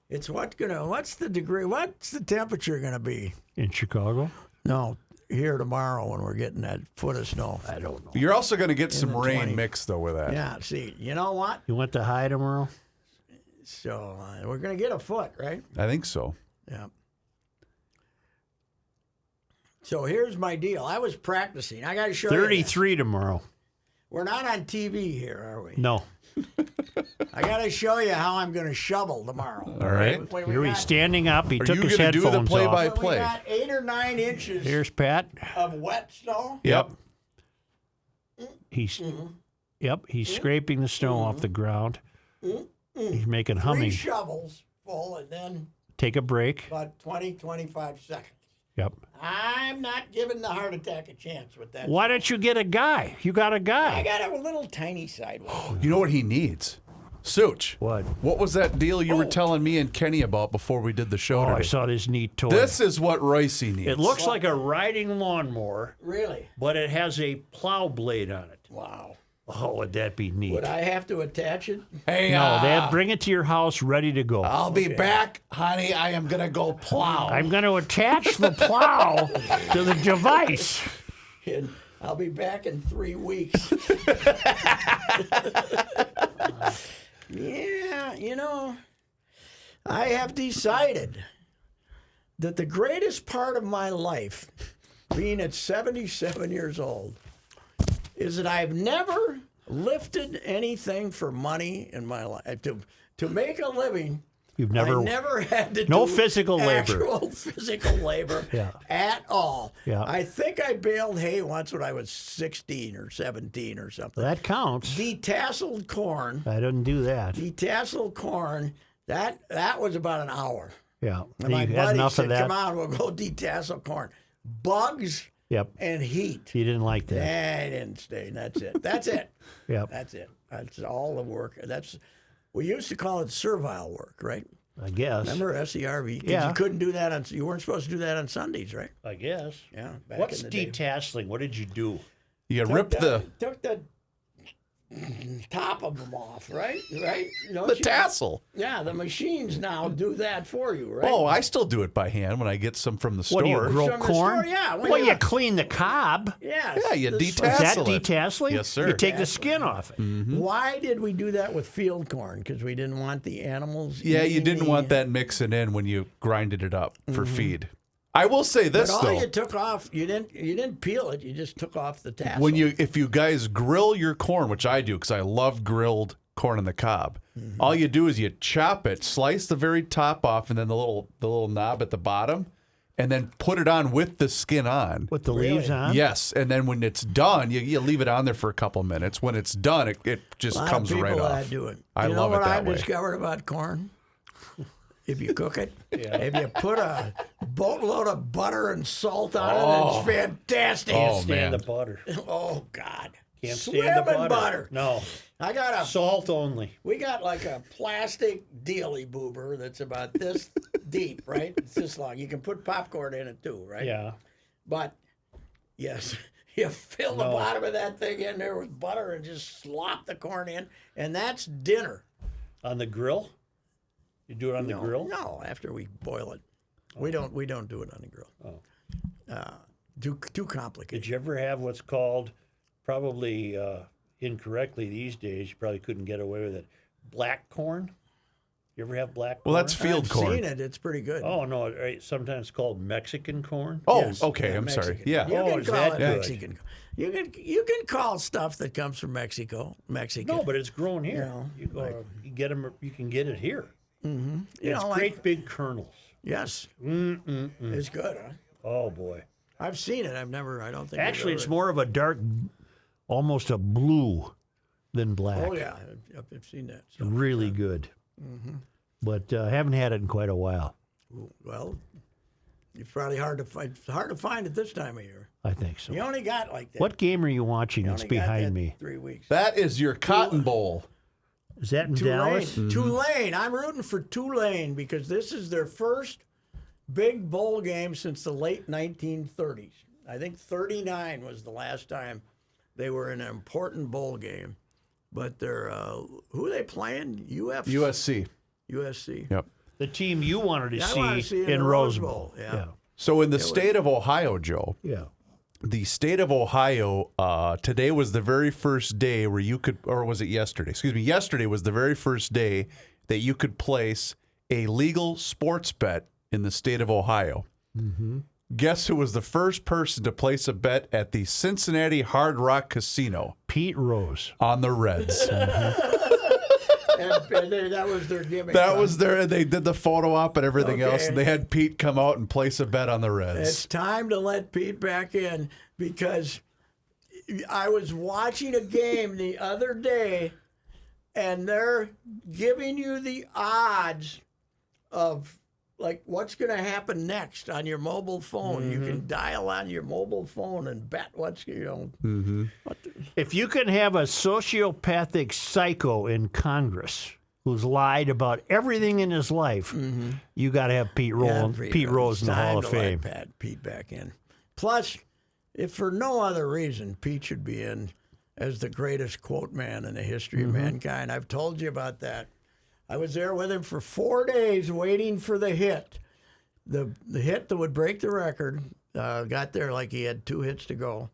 Speaker 4: it's what's the degree? What's the temperature gonna be?
Speaker 5: In Chicago?
Speaker 4: No, here tomorrow when we're getting that foot of snow.
Speaker 5: I don't know.
Speaker 3: You're also going to get some
Speaker 4: the
Speaker 3: rain
Speaker 4: 20s.
Speaker 3: mixed, though, with that.
Speaker 4: Yeah. See, you know what?
Speaker 5: You went to high tomorrow?
Speaker 4: So we're gonna get a foot, right?
Speaker 3: I think so.
Speaker 4: Yeah. So here's my deal. I was practicing. I got to show you.
Speaker 5: 33 tomorrow.
Speaker 4: We're not on TV here, are we?
Speaker 5: No.
Speaker 4: I got to show you how I'm going to shovel tomorrow.
Speaker 3: All right.
Speaker 5: Here he's standing up. He
Speaker 3: Are
Speaker 5: took
Speaker 3: you
Speaker 5: his
Speaker 3: gonna do the
Speaker 5: headphones
Speaker 3: play-by-
Speaker 5: off.
Speaker 4: We
Speaker 3: play.
Speaker 4: got 8 or 9 inches
Speaker 5: Here's Pat.
Speaker 4: of wet snow.
Speaker 3: Yep.
Speaker 5: He's he's scraping the snow off the ground. He's making
Speaker 4: 3
Speaker 5: humming.
Speaker 4: shovels full and then
Speaker 5: Take a break.
Speaker 4: about 20, 25 seconds.
Speaker 5: Yep.
Speaker 4: I'm not giving the heart attack a chance with that.
Speaker 5: Why don't you get a guy? You got a
Speaker 4: I
Speaker 5: guy.
Speaker 4: got a little tiny sidewalk.
Speaker 3: You know what he needs? Such.
Speaker 5: What?
Speaker 3: What was that deal you were telling me and Kenny about before we did the show
Speaker 5: Oh,
Speaker 3: today?
Speaker 5: I saw this neat toy.
Speaker 3: This is what Royce needs.
Speaker 5: It looks like a riding lawnmower,
Speaker 4: Really?
Speaker 5: but it has a plow blade on it.
Speaker 4: Wow.
Speaker 5: Oh, would that be neat?
Speaker 4: Would I have to attach it?
Speaker 3: Hey,
Speaker 5: No, they bring it to your house ready to go.
Speaker 3: I'll be back, honey. I am going to go plow.
Speaker 5: I'm going to attach the plow to the device.
Speaker 4: And I'll be back in 3 weeks. Yeah, I have decided that the greatest part of my life, being at 77 years old, is that I've never lifted anything for money in my life. To make a living,
Speaker 5: You've never.
Speaker 4: I never had to
Speaker 5: No
Speaker 4: do
Speaker 5: physical labor.
Speaker 4: actual physical labor
Speaker 5: Yeah.
Speaker 4: at all.
Speaker 5: Yeah.
Speaker 4: I think I baled hay once when I was 16 or 17 or something.
Speaker 5: That counts.
Speaker 4: Detasseled corn.
Speaker 5: I didn't do that.
Speaker 4: Detasseled corn. That was about an hour.
Speaker 5: Yeah.
Speaker 4: And my
Speaker 5: You had
Speaker 4: buddy
Speaker 5: enough
Speaker 4: said,
Speaker 5: of that.
Speaker 4: "Come on, we'll go detassel corn." Bugs
Speaker 5: Yep.
Speaker 4: and heat.
Speaker 5: You didn't like that.
Speaker 4: I didn't stay. That's it. That's it.
Speaker 5: Yep.
Speaker 4: That's it. That's all the work. We used to call it servile work, right?
Speaker 5: I guess.
Speaker 4: Remember SERV? 'Cause
Speaker 5: Yeah.
Speaker 4: You couldn't do that you weren't supposed to do that on Sundays, right?
Speaker 5: I guess.
Speaker 4: Yeah. Back
Speaker 5: What's
Speaker 4: in the day.
Speaker 5: detasseling? What did you do?
Speaker 3: You rip the.
Speaker 4: Took the top of them off, right? Right? Don't
Speaker 3: The
Speaker 4: you?
Speaker 3: tassel.
Speaker 4: Yeah, the machines now do that for you, right?
Speaker 3: Oh, I still do it by hand when I get some from the store.
Speaker 5: What do you grow
Speaker 4: From the
Speaker 5: corn?
Speaker 4: store, yeah, well,
Speaker 5: Well,
Speaker 4: yeah.
Speaker 5: you clean the cob.
Speaker 4: Yeah.
Speaker 3: Yeah, you
Speaker 5: Is that
Speaker 3: detassel it.
Speaker 5: detasseling?
Speaker 3: Yes, sir.
Speaker 5: You take the skin off it.
Speaker 4: Why did we do that with field corn? Because we didn't want the animals.
Speaker 3: Yeah, you
Speaker 4: eating
Speaker 3: didn't
Speaker 4: the-
Speaker 3: want that mixing in when you grinded it up for feed. I will say this
Speaker 4: But all
Speaker 3: though.
Speaker 4: you took off, you didn't peel it. You just took off the tassel.
Speaker 3: If you guys grill your corn, which I do because I love grilled corn on the cob, all you do is you chop it, slice the very top off, and then the little knob at the bottom, and then put it on with the skin on.
Speaker 5: With the leaves on?
Speaker 3: Yes, and then when it's done, you leave it on there for a couple minutes. When it's done, it just
Speaker 4: a lot
Speaker 3: comes
Speaker 4: of people
Speaker 3: right off.
Speaker 4: that do it.
Speaker 3: I
Speaker 4: you
Speaker 3: love
Speaker 4: know
Speaker 3: it
Speaker 4: what
Speaker 3: that
Speaker 4: I've
Speaker 3: way.
Speaker 4: discovered about corn? If you cook it, if you put a boatload of butter and salt on it, it's fantastic.
Speaker 3: Oh,
Speaker 5: Stand
Speaker 3: man.
Speaker 5: the butter.
Speaker 4: Oh, God.
Speaker 5: Can't
Speaker 4: Swimming
Speaker 5: stand the butter.
Speaker 4: butter.
Speaker 5: No.
Speaker 4: I got
Speaker 5: Salt only.
Speaker 4: we got like a plastic dealy boober that's about this deep, right? It's this long. You can put popcorn in it too, right?
Speaker 5: Yeah.
Speaker 4: But yes, you fill the
Speaker 5: No.
Speaker 4: bottom of that thing in there with butter and just slop the corn in, and that's dinner.
Speaker 5: On the grill? You do it on the grill?
Speaker 4: No, after we boil it. We don't do it on the grill. Too complicated.
Speaker 5: Did you ever have what's called, probably incorrectly these days, you probably couldn't get away with it, black corn? You ever have black corn?
Speaker 3: Well, that's field
Speaker 4: I've
Speaker 3: corn.
Speaker 4: seen it. It's pretty good.
Speaker 5: Oh, no. Right, sometimes called Mexican corn.
Speaker 3: Oh,
Speaker 4: Yes,
Speaker 3: okay.
Speaker 4: yeah,
Speaker 3: I'm sorry.
Speaker 4: Mexican.
Speaker 3: Yeah.
Speaker 4: You
Speaker 5: Oh,
Speaker 4: can
Speaker 5: is
Speaker 4: call
Speaker 5: that
Speaker 4: it
Speaker 5: good?
Speaker 4: Mexican. You can call stuff that comes from Mexico Mexican.
Speaker 5: No, but it's grown here.
Speaker 4: know,
Speaker 5: You go, you get 'em- you can get it here.
Speaker 4: you
Speaker 5: It's
Speaker 4: know,
Speaker 5: great
Speaker 4: like,
Speaker 5: big kernels.
Speaker 4: yes, it's good. Huh?
Speaker 5: Oh boy.
Speaker 4: I've seen it. I don't think.
Speaker 5: Actually,
Speaker 4: I've
Speaker 5: it's
Speaker 4: ever-
Speaker 5: more of a dark, almost a blue than black.
Speaker 4: Oh yeah, I've seen that. So,
Speaker 5: Really good. But haven't had it in quite a while.
Speaker 4: well, it's probably hard to find. It's hard to find it this time of year.
Speaker 5: I think so.
Speaker 4: You only got like that.
Speaker 5: What game are you watching
Speaker 4: You
Speaker 5: that's
Speaker 4: only got
Speaker 5: behind
Speaker 4: that
Speaker 5: me?
Speaker 4: 3 weeks.
Speaker 3: That is your Cotton Bowl.
Speaker 5: Is that in Dallas?
Speaker 4: Tulane. I'm rooting for Tulane because this is their first big bowl game since the late 1930s. I think 39 was the last time they were in an important bowl game. But they're who are they playing?
Speaker 3: USC.
Speaker 4: USC.
Speaker 3: Yep.
Speaker 5: The team you wanted to
Speaker 4: I wanted to see it
Speaker 5: in
Speaker 4: the
Speaker 5: Rose Bowl.
Speaker 4: Yeah.
Speaker 3: So in the state of Ohio, Joe,
Speaker 5: Yeah.
Speaker 3: the state of Ohio, today was the very first day where you could, or was it yesterday? Excuse me. Yesterday was the very first day that you could place a legal sports bet in the state of Ohio. Guess who was the first person to place a bet at the Cincinnati Hard Rock Casino
Speaker 5: Pete Rose.
Speaker 3: on the Reds?
Speaker 4: And that was their gimmick.
Speaker 3: That was their, they did the photo op and everything else,
Speaker 4: Okay.
Speaker 3: and they had Pete come out and place a bet on the Reds.
Speaker 4: It's time to let Pete back in because I was watching a game the other day and they're giving you the odds of like what's going to happen next on your mobile phone. You can dial on your mobile phone and bet what's,
Speaker 5: If you can have a sociopathic psycho in Congress who's lied about everything in his life, you got to have Pete Rose in the Hall of Fame.
Speaker 4: Pete back in. Plus, if for no other reason, Pete should be in as the greatest quote man in the history of mankind. I've told you about that. I was there with him for 4 days waiting for the hit. The hit that would break the record. Got there like he had 2 hits to go.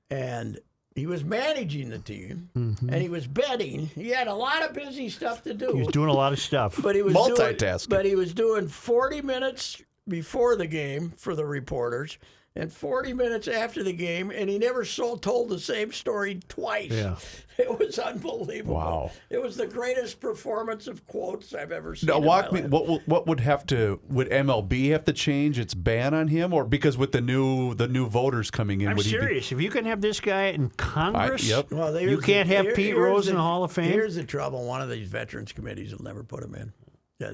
Speaker 4: And he was managing the team. And he was betting. He had a lot of busy stuff to do.
Speaker 5: He was doing a lot of stuff.
Speaker 4: But he was
Speaker 3: Multitasking.
Speaker 4: But he was doing 40 minutes before the game for the reporters and 40 minutes after the game, and he never told the same story twice.
Speaker 5: Yeah.
Speaker 4: It was unbelievable.
Speaker 3: Wow.
Speaker 4: It was the greatest performance of quotes I've ever seen.
Speaker 3: Now,
Speaker 4: in
Speaker 3: walk
Speaker 4: my
Speaker 3: me.
Speaker 4: life.
Speaker 3: What would MLB have to change its ban on him, or because with the new voters coming in,
Speaker 5: I'm
Speaker 3: would he be?
Speaker 5: serious. If you can have this guy in Congress,
Speaker 3: Yep.
Speaker 4: Well,
Speaker 5: you
Speaker 4: here's
Speaker 5: can't have Pete
Speaker 4: here's
Speaker 5: Rose in the Hall of Fame?
Speaker 4: Here's the trouble. One of these veterans committees will never put him in. Yeah,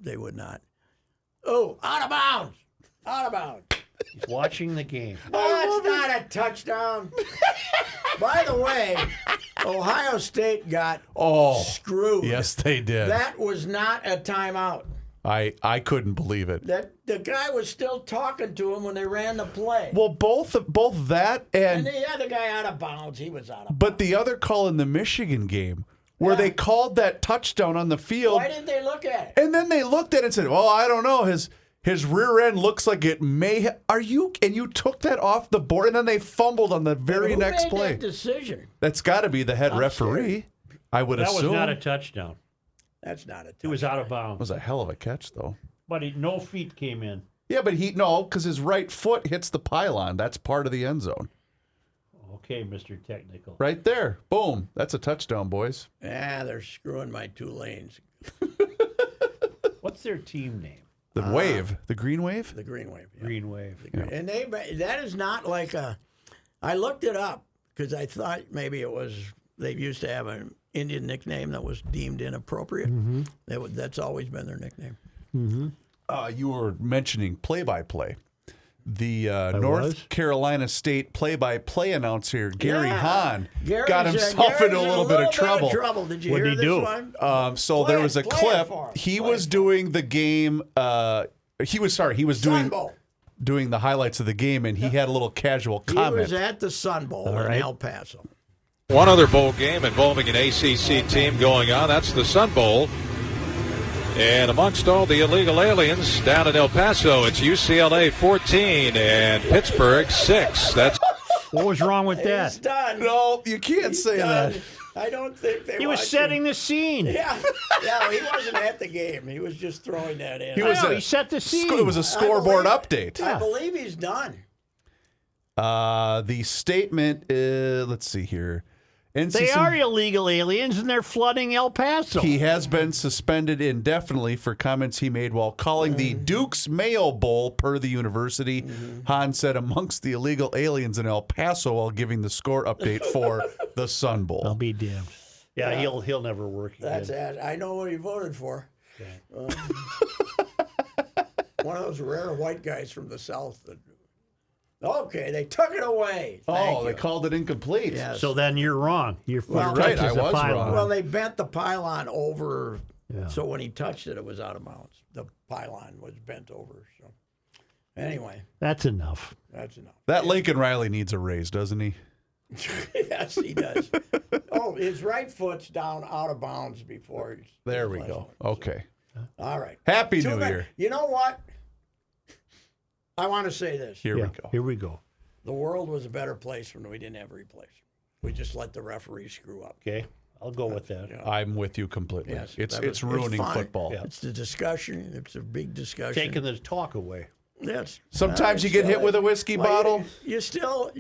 Speaker 4: they would not. Oh, out of bounds. Out of bounds.
Speaker 5: He's watching the game.
Speaker 4: Oh, it's not a touchdown. By the way, Ohio State got
Speaker 3: Oh,
Speaker 4: screwed.
Speaker 3: yes, they did.
Speaker 4: That was not a timeout.
Speaker 3: I couldn't believe it.
Speaker 4: That the guy was still talking to him when they ran the play.
Speaker 3: Well, both that
Speaker 4: And the other guy out of bounds. He was out of bounds.
Speaker 3: but the other call in the Michigan game where they called that touchdown on the field.
Speaker 4: Why didn't they look at it?
Speaker 3: And then they looked at it and said, "Well, I don't know. His rear end looks like it may. Are you? And you took that off the board, and then they fumbled on the very next
Speaker 4: Who made
Speaker 3: play.
Speaker 4: that decision?
Speaker 3: That's got to be the head referee. I would
Speaker 5: That
Speaker 3: assume.
Speaker 5: was not a touchdown.
Speaker 4: That's not a.
Speaker 5: It was out of
Speaker 3: That
Speaker 5: bounds.
Speaker 3: was a hell of a catch, though.
Speaker 5: But no feet came in.
Speaker 3: Yeah, but because his right foot hits the pylon. That's part of the end zone.
Speaker 5: Okay, Mr. Technical.
Speaker 3: Right there. Boom. That's a touchdown, boys.
Speaker 4: Yeah, they're screwing my 2 lanes.
Speaker 5: What's their team name?
Speaker 3: The wave. The green wave?
Speaker 4: The Green Wave. Yeah.
Speaker 5: Green Wave.
Speaker 4: And that is not like a. I looked it up because I thought maybe it was. They used to have an Indian nickname that was deemed inappropriate. That's always been their nickname.
Speaker 3: You were mentioning play-by-play. The
Speaker 5: was?
Speaker 3: North Carolina State play-by-play announcer, Gary Hahn,
Speaker 4: Gary's,
Speaker 3: got himself
Speaker 4: Gary's
Speaker 3: into a little bit of trouble.
Speaker 4: Did you
Speaker 5: What'd
Speaker 4: hear
Speaker 5: he
Speaker 4: this
Speaker 5: do?
Speaker 4: one?
Speaker 3: So
Speaker 4: Play
Speaker 3: there
Speaker 4: it,
Speaker 3: was a
Speaker 4: play it
Speaker 3: clip.
Speaker 4: for him.
Speaker 3: He
Speaker 4: Play
Speaker 3: was
Speaker 4: it for him.
Speaker 3: doing the game. He was
Speaker 4: Sun Bowl.
Speaker 3: doing the highlights of the game, and he had a little casual
Speaker 4: He
Speaker 3: comment.
Speaker 4: was at the Sun Bowl in
Speaker 5: right.
Speaker 4: El Paso.
Speaker 6: One other bowl game involving an ACC team going on. That's the Sun Bowl. And amongst all the illegal aliens down in El Paso, it's UCLA 14 and Pittsburgh 6. That's
Speaker 5: What was wrong with
Speaker 4: He's
Speaker 5: that?
Speaker 4: done.
Speaker 3: No, you can't say
Speaker 4: Done.
Speaker 3: that.
Speaker 4: I don't think they
Speaker 5: He was
Speaker 4: watched
Speaker 5: setting
Speaker 4: him.
Speaker 5: the scene.
Speaker 4: Yeah, he wasn't at the game. He was just throwing that in.
Speaker 3: He was
Speaker 5: No, he set the scene.
Speaker 3: It was a scoreboard
Speaker 4: believe-
Speaker 3: update.
Speaker 4: I believe he's done.
Speaker 3: The statement, let's see here.
Speaker 5: They are illegal aliens, and they're flooding El Paso.
Speaker 3: He has been suspended indefinitely for comments he made while calling the Duke's Mayo Bowl, per the university. Hahn said amongst the illegal aliens in El Paso while giving the score update for the Sun Bowl.
Speaker 5: I'll be damned. Yeah, he'll never work again.
Speaker 4: That's it. I know what he voted for. One of those rare white guys from the South. Okay, they took it away. Thank
Speaker 3: They
Speaker 4: you.
Speaker 3: called it incomplete.
Speaker 4: Yes.
Speaker 5: So then you're wrong. Your
Speaker 4: Well,
Speaker 5: touch
Speaker 3: right,
Speaker 5: is
Speaker 3: I
Speaker 5: a
Speaker 3: was
Speaker 5: pylon.
Speaker 3: wrong.
Speaker 4: Well, they bent the pylon over,
Speaker 5: Yeah.
Speaker 4: so when he touched it, it was out of bounds. The pylon was bent over. So, anyway,
Speaker 5: That's enough.
Speaker 4: that's enough.
Speaker 3: That Lincoln Riley needs a raise, doesn't he?
Speaker 4: Yes, he does. Oh, his right foot's down out of bounds before he's.
Speaker 3: There we
Speaker 4: his
Speaker 3: go.
Speaker 4: left one.
Speaker 3: Okay.
Speaker 4: All right.
Speaker 3: Happy
Speaker 4: Too
Speaker 3: New
Speaker 4: bad-
Speaker 3: Year.
Speaker 4: You know what? I want to say this.
Speaker 3: Here we go.
Speaker 5: Here we go.
Speaker 4: The world was a better place when we didn't have replays. We just let the referees screw up.
Speaker 5: Okay, I'll go with that.
Speaker 3: I'm with you completely.
Speaker 4: Yes,
Speaker 3: It's ruining
Speaker 4: fun.
Speaker 3: football.
Speaker 5: Yeah.
Speaker 4: It's the discussion. It's a big discussion.
Speaker 5: Taking the talk away.
Speaker 4: Yes.
Speaker 3: Sometimes you get hit with a whiskey bottle.
Speaker 4: You still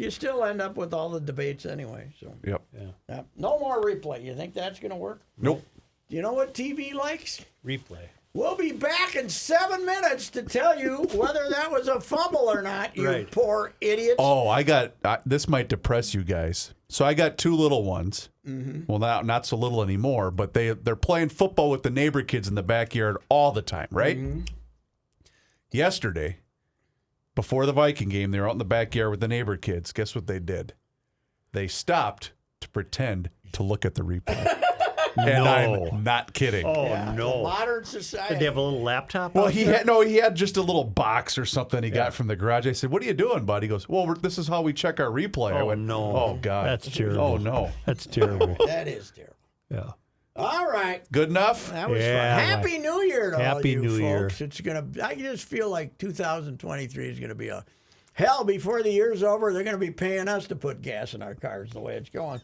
Speaker 4: end up with all the debates anyway. So
Speaker 3: Yep.
Speaker 4: yeah. No more replay. You think that's going to work?
Speaker 3: Nope.
Speaker 4: Do you know what TV likes?
Speaker 5: Replay.
Speaker 4: We'll be back in 7 minutes to tell you whether that was a fumble or not. You
Speaker 5: Right.
Speaker 4: poor idiots.
Speaker 3: Oh, this might depress you guys. So I got 2 little ones. Well, not so little anymore, but they're playing football with the neighbor kids in the backyard all the time, right? Yesterday, before the Viking game, they were out in the backyard with the neighbor kids. Guess what they did? They stopped to pretend to look at the replay. And
Speaker 5: No.
Speaker 3: I'm not kidding.
Speaker 5: Oh
Speaker 4: Yeah,
Speaker 5: no!
Speaker 4: Modern society.
Speaker 5: Did they have a little laptop?
Speaker 3: Well,
Speaker 5: out
Speaker 3: he
Speaker 5: there?
Speaker 3: had just a little box or something he got from the garage. I said, "What are you doing, bud?" He goes, "Well, this is how we check our replay." I
Speaker 5: Oh,
Speaker 3: went,
Speaker 5: no.
Speaker 3: "Oh God,
Speaker 5: That's terrible.
Speaker 3: Oh no,
Speaker 5: That's terrible.
Speaker 4: That is terrible.
Speaker 5: Yeah.
Speaker 4: All right.
Speaker 3: good enough."
Speaker 4: That was
Speaker 5: Yeah,
Speaker 4: fun. Happy New Year to all
Speaker 5: Happy
Speaker 4: you
Speaker 5: New Year.
Speaker 4: folks. It's gonna. I just feel like 2023 is gonna be a hell. Before the year's over, they're gonna be paying us to put gas in our cars the way it's going.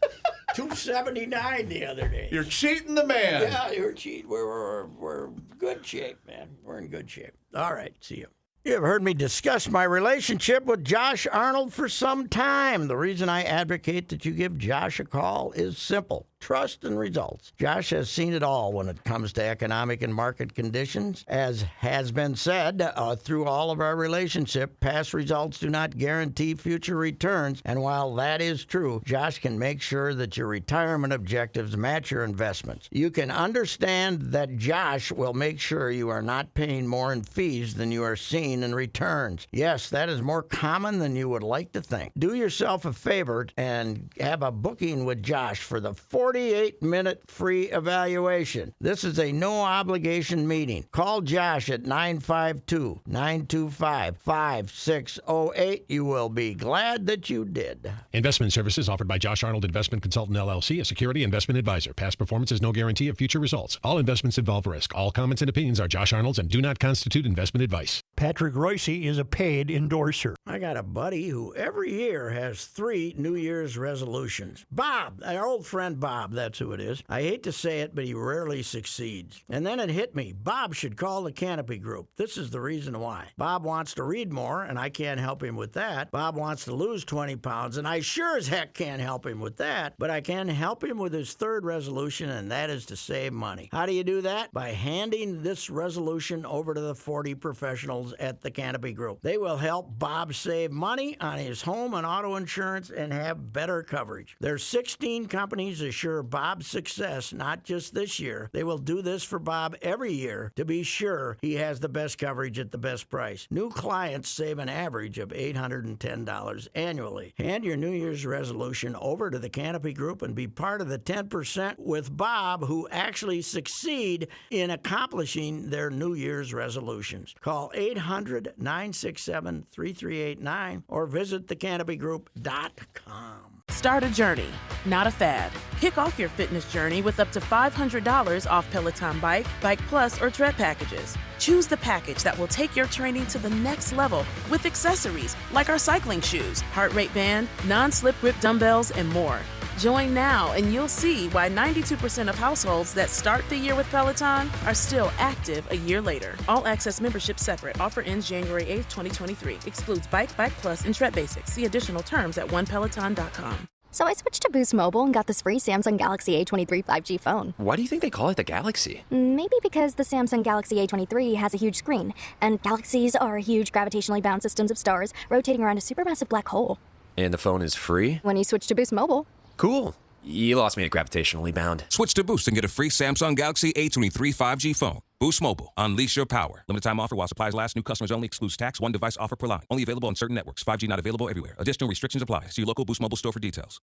Speaker 4: $2.79 the other day.
Speaker 3: You're cheating the man.
Speaker 4: Yeah, you're cheating. We're good shape, man. We're in good shape. All right, see you. You've heard me discuss my relationship with Josh Arnold for some time. The reason I advocate that you give Josh a call is simple. Trust and results. Josh has seen it all when it comes to economic and market conditions. As has been said, through all of our relationship, past results do not guarantee future returns. And while that is true, Josh can make sure that your retirement objectives match your investments. You can understand that Josh will make sure you are not paying more in fees than you are seeing in returns. Yes, that is more common than you would like to think. Do yourself a favor and have a booking with Josh for the 4th 48-minute free evaluation. This is a no-obligation meeting. Call Josh at 952-925-5608. You will be glad that you did.
Speaker 7: Investment services offered by Josh Arnold Investment Consultant LLC, a security investment advisor. Past performance is no guarantee of future results. All investments involve risk. All comments and opinions are Josh Arnold's and do not constitute investment advice.
Speaker 5: Patrick Royce is a paid endorser.
Speaker 4: I got a buddy who every year has 3 New Year's resolutions. Bob, our old friend Bob, that's who it is. I hate to say it, but he rarely succeeds. And then it hit me. Bob should call the Canopy Group. This is the reason why. Bob wants to read more, and I can't help him with that. Bob wants to lose 20 pounds, and I sure as heck can't help him with that. But I can help him with his 3rd resolution, and that is to save money. How do you do that? By handing this resolution over to the 40 professionals at the Canopy Group. They will help Bob save money on his home and auto insurance and have better coverage. There's 16 companies assure Bob's success, not just this year. They will do this for Bob every year to be sure he has the best coverage at the best price. New clients save an average of $810 annually. Hand your New Year's resolution over to the Canopy Group and be part of the 10% with Bob who actually succeed in accomplishing their New Year's resolutions. Call 800-967-3389 or visit thecanopygroup.com.
Speaker 8: Start a journey, not a fad. Kick off your fitness journey with up to $500 off Peloton Bike, Bike Plus, or Tread packages. Choose the package that will take your training to the next level with accessories like our cycling shoes, heart rate band, non-slip grip dumbbells, and more. Join now and you'll see why 92% of households that start the year with Peloton are still active a year later. All access membership separate. Offer ends January 8th, 2023. Excludes Bike, Bike Plus, and Tread Basics. See additional terms at onepeloton.com.
Speaker 9: So I switched to Boost Mobile and got this free Samsung Galaxy A23 5G phone.
Speaker 10: Why do you think they call it the Galaxy?
Speaker 9: Maybe because the Samsung Galaxy A23 has a huge screen, and galaxies are huge gravitationally bound systems of stars rotating around a supermassive black hole.
Speaker 10: And the phone is free?
Speaker 9: When you switch to Boost Mobile.
Speaker 10: Cool. You lost me at gravitationally bound.
Speaker 11: Switch to Boost and get a free Samsung Galaxy A23 5G phone. Boost Mobile. Unleash your power. Limited time offer while supplies last. New customers only. Excludes tax. 1 device offer per line. Only available on certain networks. 5G not available everywhere. Additional restrictions apply. See your local Boost Mobile store for details.